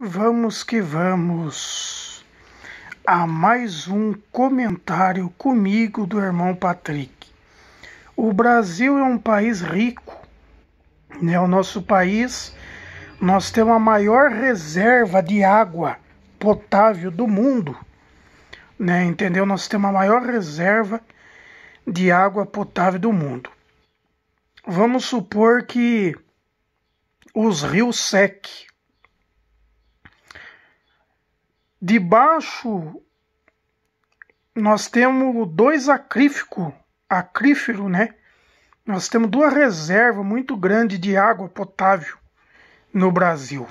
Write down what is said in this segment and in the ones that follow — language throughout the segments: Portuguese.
Vamos que vamos a mais um comentário comigo do irmão Patrick. O Brasil é um país rico, né? O nosso país, nós temos a maior reserva de água potável do mundo, né? Entendeu? Nós temos a maior reserva de água potável do mundo. Vamos supor que os rios sequem. Debaixo nós temos dois aquíferos, né? Nós temos duas reservas muito grandes de água potável no Brasil.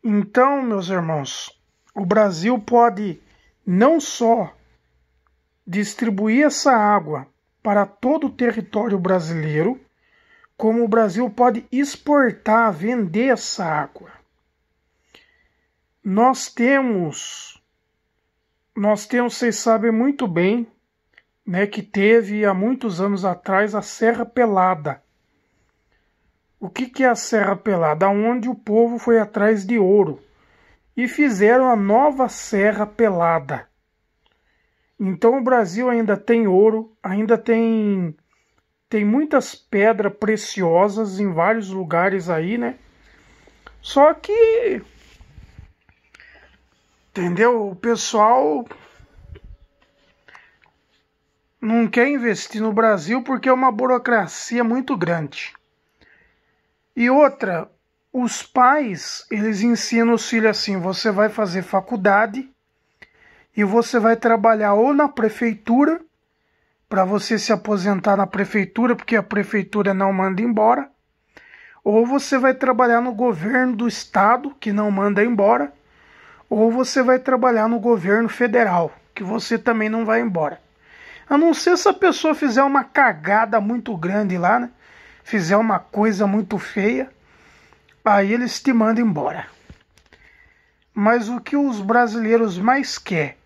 Então, meus irmãos, o Brasil pode não só distribuir essa água para todo o território brasileiro, como o Brasil pode exportar, vender essa água. Nós temos, vocês sabem muito bem, né, que teve há muitos anos atrás a Serra Pelada. O que é a Serra Pelada? Onde o povo foi atrás de ouro e fizeram a nova Serra Pelada. Então o Brasil ainda tem ouro, ainda tem muitas pedras preciosas em vários lugares aí, né? Só que, entendeu? O pessoal não quer investir no Brasil porque é uma burocracia muito grande. E outra, os pais, eles ensinam os filhos assim: você vai fazer faculdade e você vai trabalhar ou na prefeitura, para você se aposentar na prefeitura, porque a prefeitura não manda embora, ou você vai trabalhar no governo do estado, que não manda embora, ou você vai trabalhar no governo federal, que você também não vai embora. A não ser se a pessoa fizer uma cagada muito grande lá, né? Fizer uma coisa muito feia, aí eles te mandam embora. Mas o que os brasileiros mais querem,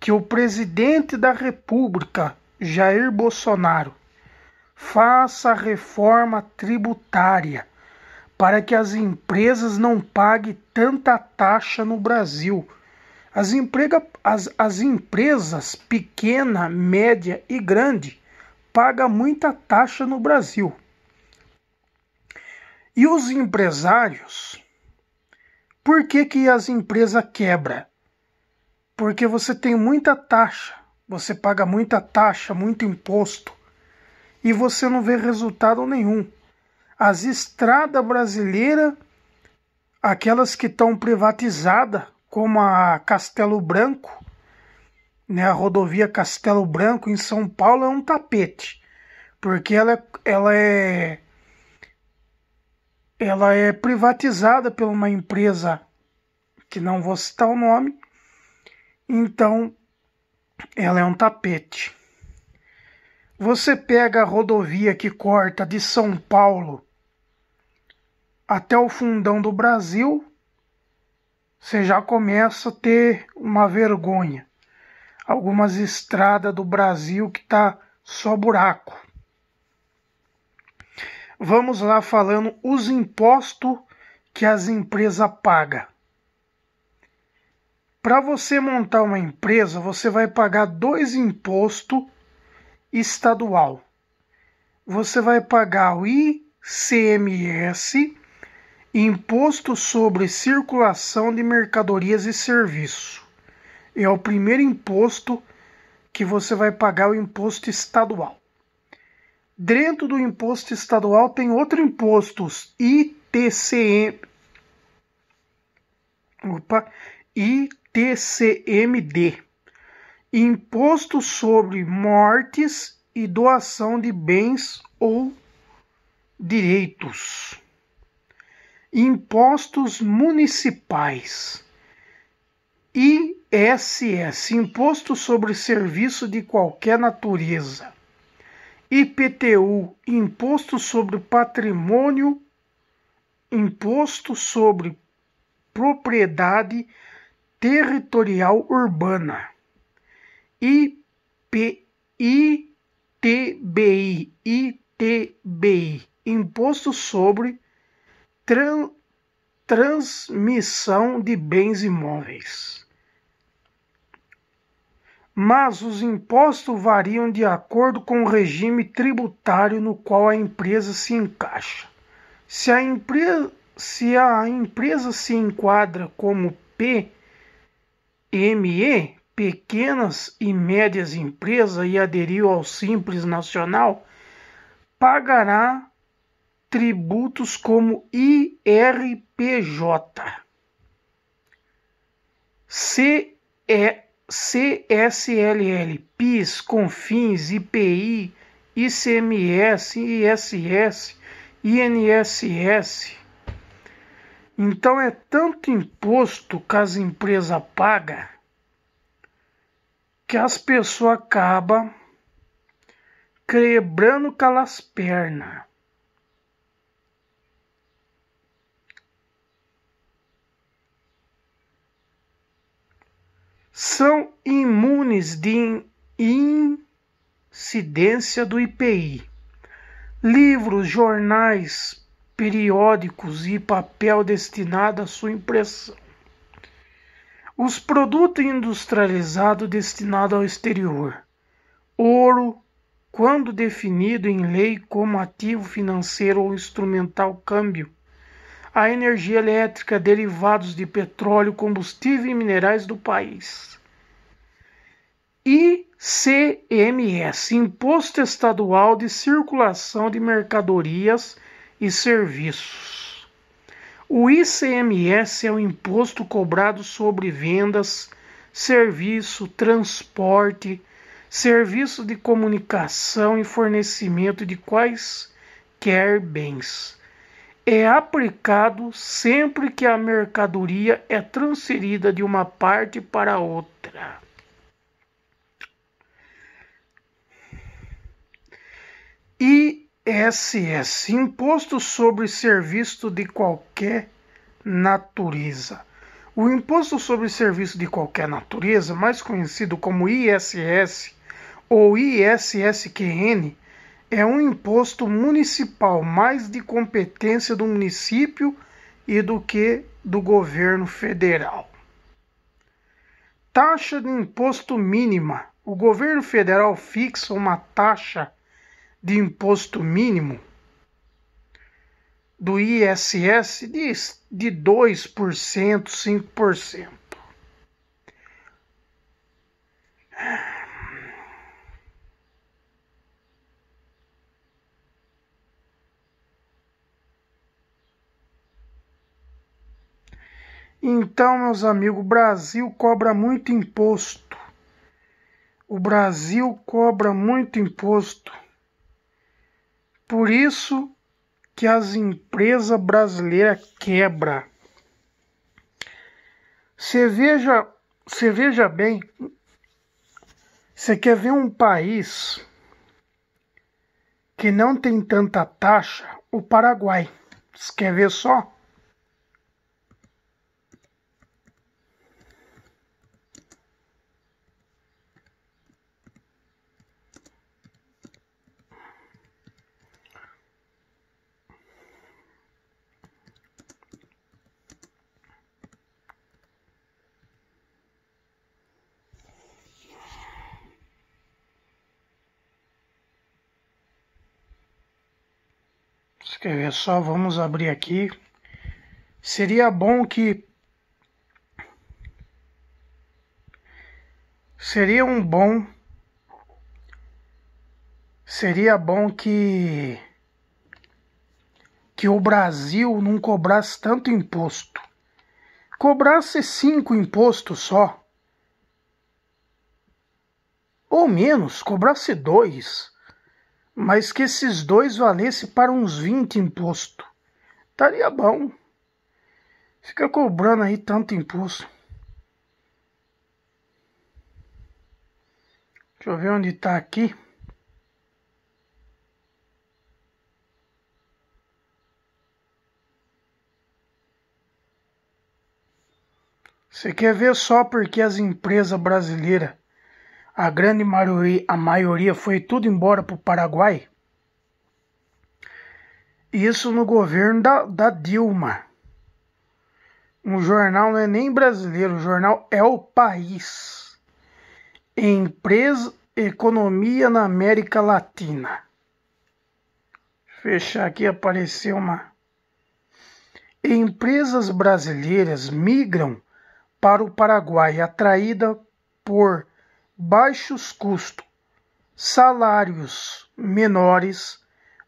que o presidente da República, Jair Bolsonaro, faça a reforma tributária para que as empresas não paguem tanta taxa no Brasil. As empresas pequena, média e grande pagam muita taxa no Brasil. E os empresários, por que as empresas quebram? Porque você tem muita taxa, você paga muita taxa, muito imposto, e você não vê resultado nenhum. As estradas brasileiras, aquelas que estão privatizadas, como a Castelo Branco, né, a rodovia Castelo Branco em São Paulo, é um tapete, porque ela é privatizada por uma empresa que não vou citar o nome, então ela é um tapete. Você pega a rodovia que corta de São Paulo até o fundão do Brasil, você já começa a ter uma vergonha. Algumas estradas do Brasil que tá só buraco. Vamos lá falando os impostos que as empresas pagam. Para você montar uma empresa, você vai pagar 2 impostos estadual. Você vai pagar o ICMS, Imposto sobre Circulação de Mercadorias e Serviços. É o primeiro imposto que você vai pagar, o imposto estadual. Dentro do imposto estadual tem outro imposto, ITCMD, Imposto sobre Mortes e Doação de Bens ou Direitos. Impostos Municipais. ISS, Imposto sobre Serviço de Qualquer Natureza. IPTU, Imposto sobre Patrimônio, Imposto sobre Propriedade Territorial Urbana. ITBI, Imposto sobre transmissão de bens imóveis. Mas os impostos variam de acordo com o regime tributário no qual a empresa se encaixa. Se a empresa se enquadra como PME, pequenas e médias empresas, e aderiu ao Simples Nacional, pagará tributos como IRPJ, CSLL, PIS, CONFINS, IPI, ICMS, ISS, INSS. Então é tanto imposto que as empresas pagam que as pessoas acabam quebrando com as pernas. São imunes de incidência do IPI. Livros, jornais, periódicos e papel destinado à sua impressão. Os produtos industrializados destinados ao exterior. Ouro, quando definido em lei como ativo financeiro ou instrumental câmbio. A energia elétrica, derivados de petróleo, combustível e minerais do país. ICMS, Imposto Estadual de Circulação de Mercadorias e Serviços. O ICMS é o imposto cobrado sobre vendas, serviço, transporte, serviço de comunicação e fornecimento de quaisquer bens. É aplicado sempre que a mercadoria é transferida de uma parte para outra. ISS, Imposto sobre Serviço de Qualquer Natureza. O Imposto sobre Serviço de Qualquer Natureza, mais conhecido como ISS ou ISSQN, é um imposto municipal mais de competência do município e do que do governo federal. Taxa de imposto mínima. O governo federal fixa uma taxa de imposto mínimo do ISS de 2%, 5%. Então, meus amigos, o Brasil cobra muito imposto. O Brasil cobra muito imposto. Por isso que as empresas brasileiras quebram. Você veja bem, você quer ver um país que não tem tanta taxa? O Paraguai. Você quer ver só? Quer ver só? Vamos abrir aqui. Seria bom que seria bom que o Brasil não cobrasse tanto imposto. Cobrasse 5 impostos só. Ou menos, cobrasse 2. Mas que esses 2 valessem para uns 20 impostos. Estaria bom. Fica cobrando aí tanto imposto. Deixa eu ver onde está aqui. Você quer ver só porque as empresas brasileiras, a grande maioria foi tudo embora para o Paraguai? Isso no governo da Dilma. O jornal não é nem brasileiro, o jornal é o País. Empresa, economia na América Latina. Fechar aqui, apareceu uma. Empresas brasileiras migram para o Paraguai, atraída por baixos custos, salários menores,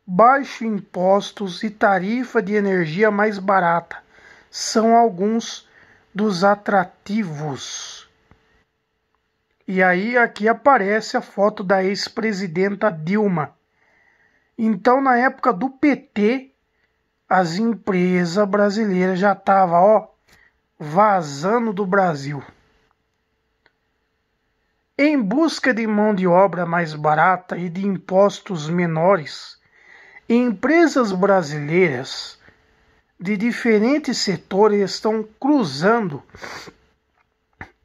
baixos impostos e tarifa de energia mais barata. São alguns dos atrativos. E aí aqui aparece a foto da ex-presidenta Dilma. Então, na época do PT, as empresas brasileiras já estavam, vazando do Brasil. Em busca de mão de obra mais barata e de impostos menores, empresas brasileiras de diferentes setores estão cruzando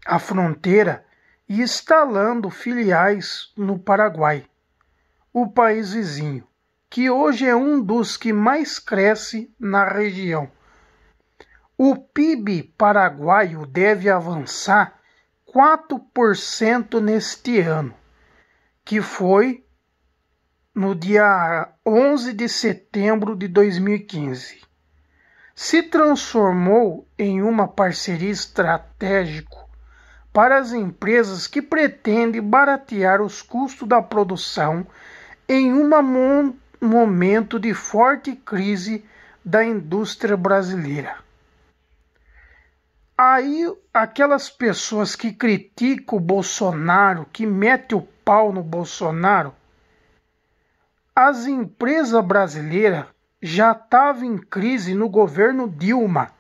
a fronteira e instalando filiais no Paraguai, o país vizinho, que hoje é um dos que mais cresce na região. O PIB paraguaio deve avançar 4% neste ano, que foi no dia 11 de setembro de 2015. Se transformou em uma parceria estratégica para as empresas que pretendem baratear os custos da produção em um momento de forte crise da indústria brasileira. Aí, aquelas pessoas que criticam o Bolsonaro, que metem o pau no Bolsonaro, as empresas brasileiras já estavam em crise no governo Dilma.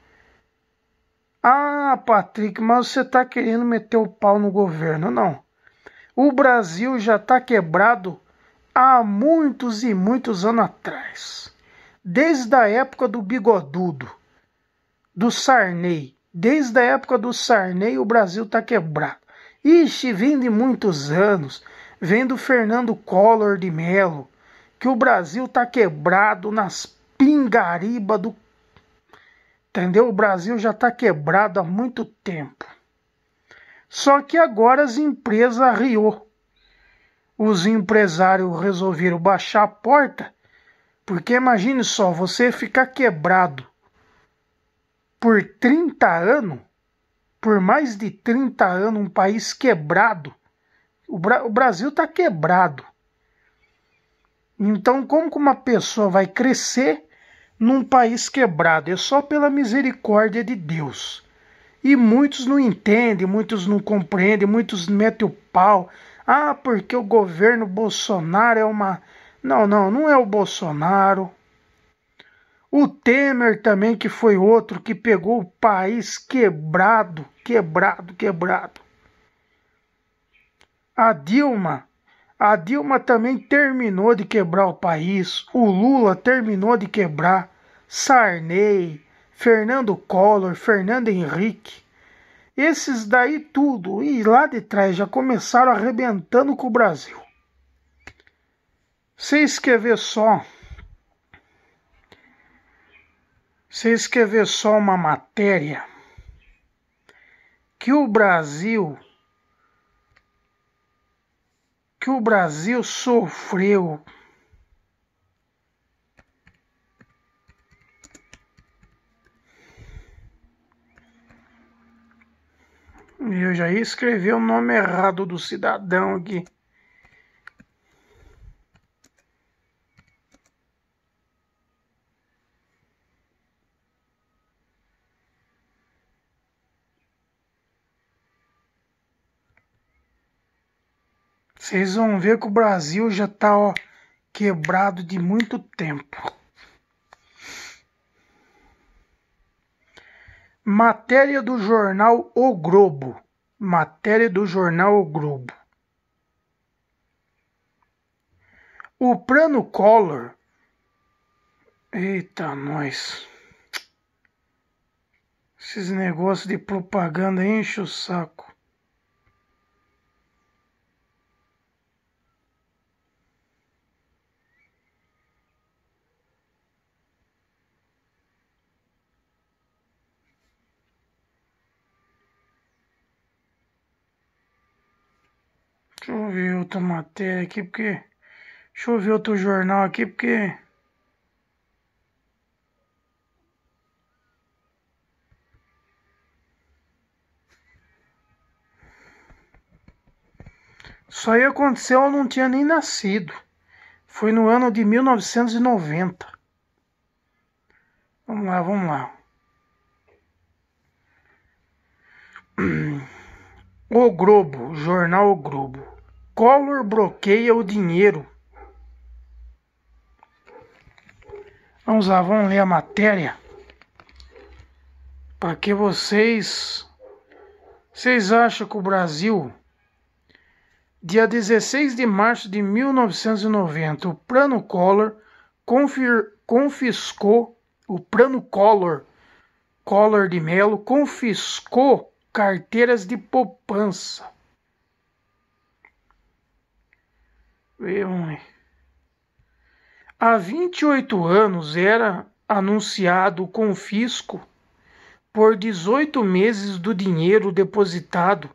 Ah, Patrick, mas você está querendo meter o pau no governo. Não. O Brasil já está quebrado há muitos e muitos anos atrás. Desde a época do Bigodudo, do Sarney. Desde a época do Sarney o Brasil está quebrado. Ixi, vem de muitos anos. Vem do Fernando Collor de Mello. Que o Brasil está quebrado nas pingaribas do... Entendeu? O Brasil já está quebrado há muito tempo. Só que agora as empresas arriou. Os empresários resolveram baixar a porta. Porque imagine só, você ficar quebrado por 30 anos, por mais de 30 anos, um país quebrado. O Brasil está quebrado. Então, como que uma pessoa vai crescer num país quebrado? É só pela misericórdia de Deus. E muitos não entendem, muitos não compreendem, muitos metem o pau. Ah, porque o governo Bolsonaro é uma... Não é o Bolsonaro. O Temer também, que foi outro que pegou o país quebrado. A Dilma também terminou de quebrar o país. O Lula terminou de quebrar. Sarney, Fernando Collor, Fernando Henrique. Esses daí tudo, e lá de trás já começaram arrebentando com o Brasil. Vocês querem ver só... Vocês querem ver só uma matéria que o Brasil sofreu. Eu já ia escrever o nome errado do cidadão aqui. Vocês vão ver que o Brasil já está quebrado de muito tempo. Matéria do jornal O Globo. Matéria do jornal O Globo. O plano Collor... Eita, nós. Esses negócios de propaganda enchem o saco. Deixa eu ver outra matéria aqui, porque... Deixa eu ver outro jornal aqui, porque... Isso aí aconteceu, eu não tinha nem nascido. Foi no ano de 1990. Vamos lá, vamos lá. O Globo, jornal O Globo. Collor bloqueia o dinheiro. Vamos lá, vamos ler a matéria. Para que vocês acham que o Brasil, dia 16 de março de 1990, o Plano Collor confiscou, o Plano Collor de Mello confiscou carteiras de poupança. Há 28 anos era anunciado o confisco por 18 meses do dinheiro depositado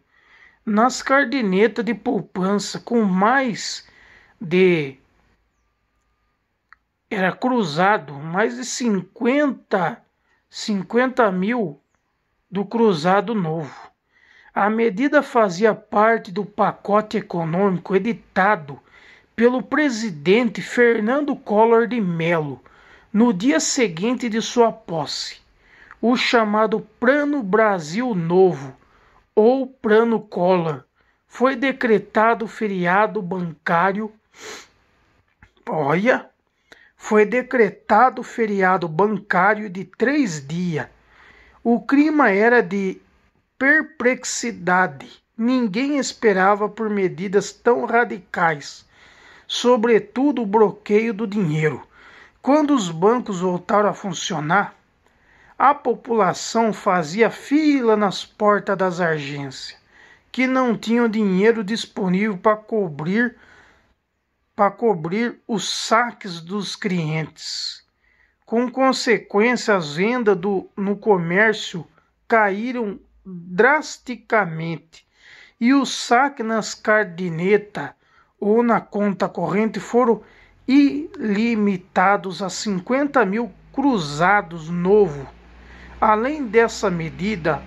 nas cadernetas de poupança com mais de... Era cruzado mais de 50 mil do cruzado novo. A medida fazia parte do pacote econômico editado pelo presidente Fernando Collor de Mello no dia seguinte de sua posse, o chamado Plano Brasil Novo, ou Plano Collor, foi decretado feriado bancário. Foi decretado feriado bancário de 3 dias. O clima era de perplexidade. Ninguém esperava por medidas tão radicais, sobretudo o bloqueio do dinheiro. Quando os bancos voltaram a funcionar, a população fazia fila nas portas das agências, que não tinham dinheiro disponível para cobrir os saques dos clientes. Com consequência, as vendas no comércio caíram drasticamente e os saques nas cadernetas ou na conta corrente foram ilimitados a 50 mil cruzados novos. Além dessa medida,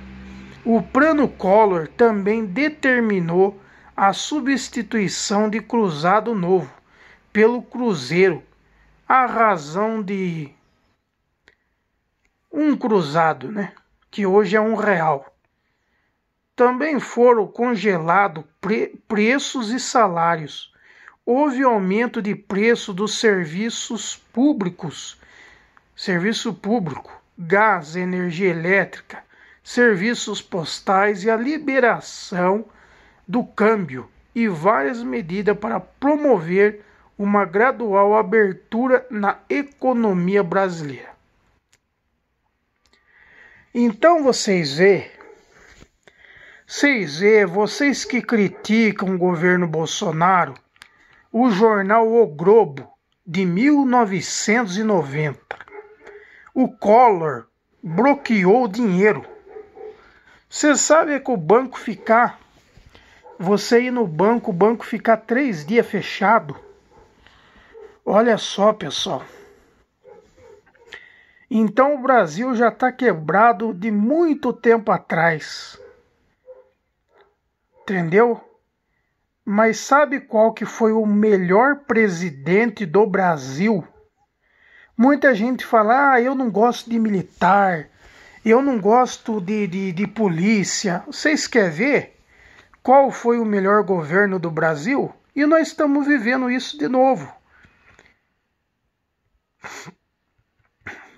o Plano Collor também determinou a substituição de cruzado novo pelo cruzeiro, à razão de um cruzado, que hoje é R$1. Também foram congelados preços e salários. Houve aumento de preço dos serviços públicos, serviço público, gás, energia elétrica, serviços postais e a liberação do câmbio e várias medidas para promover uma gradual abertura na economia brasileira. Então vocês que criticam o governo Bolsonaro, o jornal O Globo de 1990, o Collor bloqueou o dinheiro. Você sabe que você ir no banco, o banco ficar 3 dias fechado? Olha só, pessoal. Então o Brasil já está quebrado de muito tempo atrás. Entendeu? Mas sabe qual que foi o melhor presidente do Brasil? Muita gente fala, eu não gosto de militar, eu não gosto de polícia. Vocês querem ver qual foi o melhor governo do Brasil? E nós estamos vivendo isso de novo.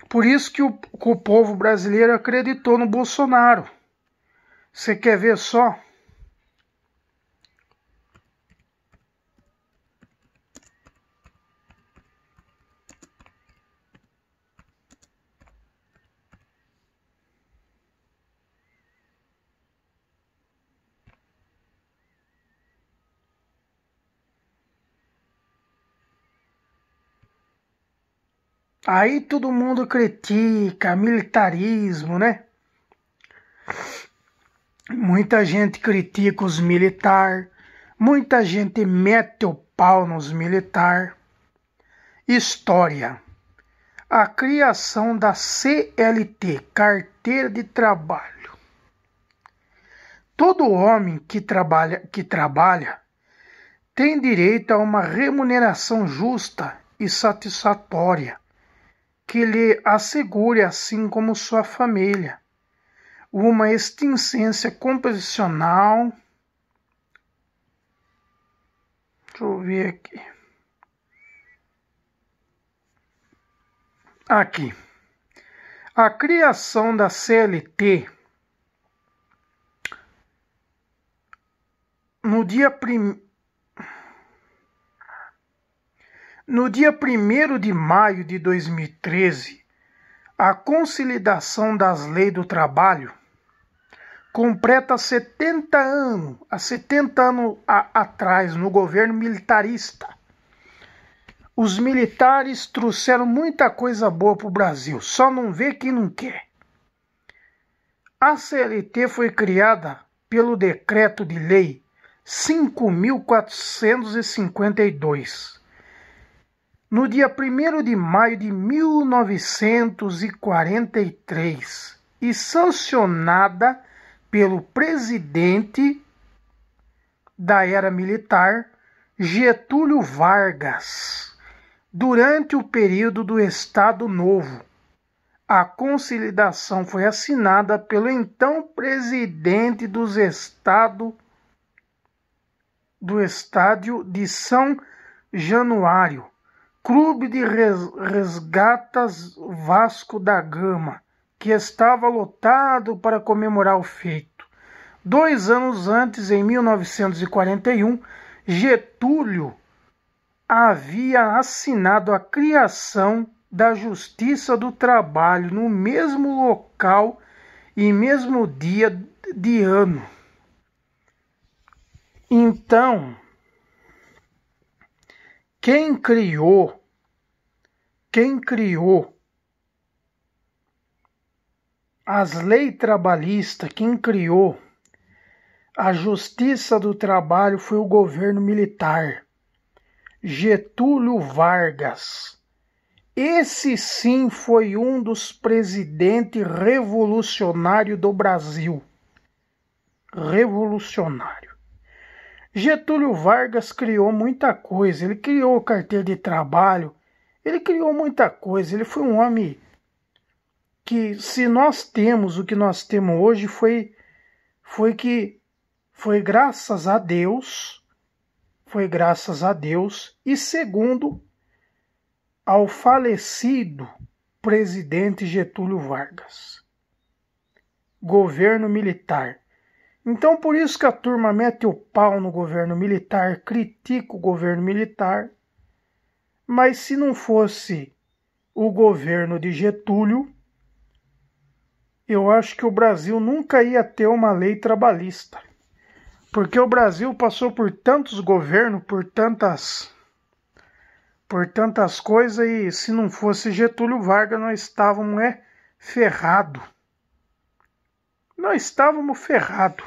Por isso que o povo brasileiro acreditou no Bolsonaro. Você quer ver só? Aí todo mundo critica militarismo, Muita gente critica os militares, Muita gente mete o pau nos militares. História. A criação da CLT, Carteira de Trabalho. Todo homem que trabalha tem direito a uma remuneração justa e satisfatória, que lhe assegure, assim como sua família, uma existência composicional. Deixa eu ver aqui. Aqui. A criação da CLT no dia 1º de maio de 2013, a Consolidação das Leis do Trabalho completa 70 anos, atrás, no governo militarista. Os militares trouxeram muita coisa boa para o Brasil, só não vê quem não quer. A CLT foi criada pelo Decreto de Lei 5.452, no dia 1º de maio de 1943, e sancionada pelo presidente da era militar, Getúlio Vargas, durante o período do Estado Novo. A consolidação foi assinada pelo então presidente do Estádio de São Januário, Clube de Regatas Vasco da Gama, que estava lotado para comemorar o feito. 2 anos antes, em 1941, Getúlio havia assinado a criação da Justiça do Trabalho no mesmo local e mesmo dia de ano. Então, quem criou as leis trabalhistas, quem criou a Justiça do Trabalho foi o governo militar, Getúlio Vargas. Esse sim foi um dos presidentes revolucionários do Brasil. Revolucionário. Getúlio Vargas criou muita coisa. Ele criou carteira de trabalho. Ele criou muita coisa. Ele foi um homem que, se nós temos o que nós temos hoje, foi graças a Deus. Foi graças a Deus e segundo ao falecido presidente Getúlio Vargas. Governo militar. Então, por isso que a turma mete o pau no governo militar, critica o governo militar, mas se não fosse o governo de Getúlio, eu acho que o Brasil nunca ia ter uma lei trabalhista. Porque o Brasil passou por tantos governos, por tantas coisas, e se não fosse Getúlio Vargas, nós estávamos ferrados. Nós estávamos ferrados.